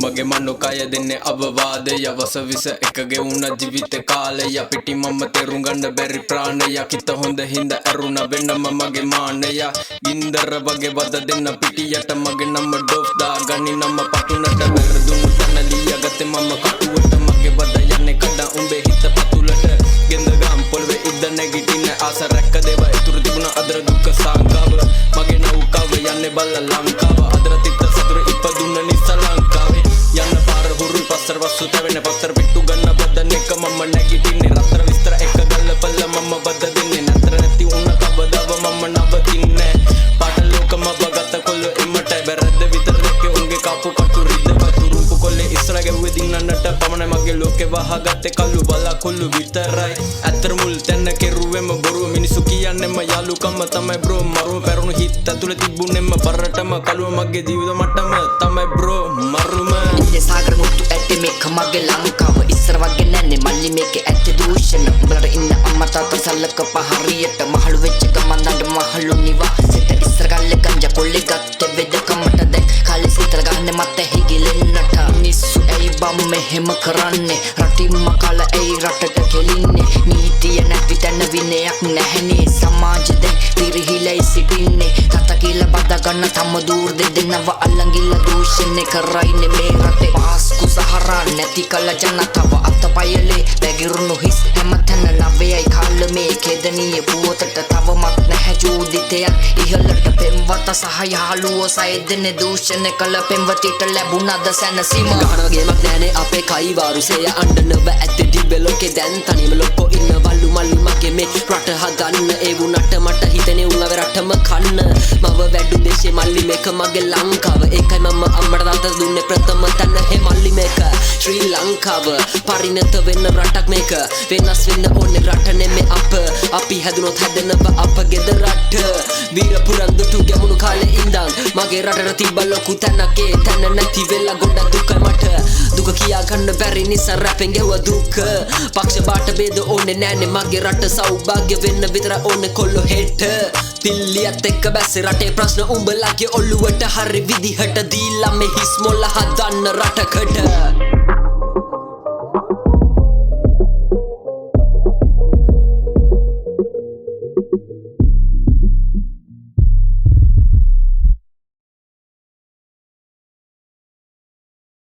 මගේ මනුකය දෙන්නේ අවවාදය වස විස එකගේ වුණ ජීවිත කාලය පිටි මම තේරුම් ගන්න බැරි ප්‍රාණය කිත හොඳ හින්ද ඇරුණ වෙනම මගේ මානය ගින්දර වගේ වද දෙන්න පිටියට මගේ නම ඩොෆ් දාගනි නම පතුනට වැරදුණු තැන ලියගත්තේ මම කටුවට මගේ වද යන්නේ කඩ උඹේ හිත පතුලට ගෙන්ද ගම් පොළවේ ඉද්ද නැගිටින්න ආස රැක්ක දේව ඉතුරු තිබුණ අදර දුක්ඛ සංකාව මගේ නෞකාව යන්නේ බල්ල ලංකාව අදර තිත්ත සතුර ඉපදුන්න නිසා ලංකාවේ යන්න පාර හුරු පස්සර වස්සු තැවෙන පත්තර පිට්ටු ගන්න බදන එක මම නැගිටින්නේ රත්තර විස්තර එක ගල්ල පල්ල මම බද දෙන්නේ නතර නැති උන්න කවදාව මම නවතින්නේ පාට ලෝකම වගත කොල්ල එමට බැරද්ද විතර දෙකේ උන්ගේ කපු කටු රිද්ද වතුරු කොල්ලේ ඉස්සරගේ වෙදින්නන්නට පමණ මගේ ලෝකේ වහගත්තේ කල්ලු බලා කොල්ලු විතරයි අතර මුල් තැන්න කෙරුවෙම බොරුව මිනිසු කියන්නේම යාළුකම තමයි බ්‍රෝ මරුම පැරුණු හිත ඇතුලේ තිබුණෙම බරටම කලුව මගේ ජීවිත මට්ටම තමයි බ්‍රෝ මරුම සාගර මුතු ඇත්තේ මේක මගේ ලංකාව ඉස්සර වගේ නැන්නේ මල්ලි මේකේ ඇත්තේ දූෂණ උඹලට ඉන්න අම්මා තාත්තා සල්ලක පහරියට මහලු වෙච්ච ගමන්දඬ මහලු නිවාසෙට ඉස්සර ගල්ලේ ගංජා කොල්ලේ ගත්තේ වෙද කමට දැන් කාලේ සීතල ගහන්නේ මත හිගිලෙන්නට මිනිස්සු ඇයි බම් මෙහෙම කරන්නේ රටින්ම කල ඇයි රටට කෙලින්නේ නීතිය නැති තැන විනයක් නැහැනේ සමාජ දැන් පිරිහිලයි සිටින්නේ කතා කියලා බදා ගන්න තම දූර් දෙන්නව අල්ලංගිල්ල දූෂණය කරයිනේ මේ රටේ පාස්කු සහරා නැති කල ජනතාව අතපයලේ බැගිරුණු හිස් හැමතැන නවයයි කාල මේ කෙදනිය පුවතට තවමත් නැහැ චූදිතයන් ඉහළට පෙම්වත සහ යාළුවෝ සයදෙන දූෂණය කළ පෙම්වතිට ලැබුණද සැනසීම ගහනගේමක් නෑනේ අපේ කයිවාරුසය අණ්ඩනව ඇත්තේ දිබ්බේ ලෝකේ දැන් තනියම ලොක්කෝ ඉන්නවලු මල්ලි මගේ මේ රට හදන්න ඒ වුණට මට හිතෙනේ උන්ව රටම කන්න මව වැඩු දේශේ මල්ලි මේක මගේ ලංකාව ඒකයි මම අම්මට තාත්තට දුන්නේ ප්‍රථම තැන හේ මල්ලි මේක ශ්‍රී ලංකාව පරිණත වෙන්න රටක් මේක වෙනස් වෙන්න ඕනේ රට නෙමේ අපි හැදුනොත් හැදෙනව අපගේ රට වීර පුරන්දුටු ගැමුණු කාලේ ඉඳන් මගේ රටට තිබ්බ ලොකු තැනක් ඒ තැන නැති වෙලා ගොඩක් දුකයි මට දුක කියා ගන්න බැරි නිසා රැපෙන් ගෙව දුක පක්ෂ බාට බේද ඕනේ නෑනේ මගේ රට සෞභාග්‍ය වෙන්න විතර ඕනේ කොල්ලෝ හෙට දිල්ලියත් එක්ක බැස්සේ රටේ ප්‍රශ්න උඹලගේ ඔළුවට හරි විදිහට දීලා මේ හිස් මොළ හදන්න රටකට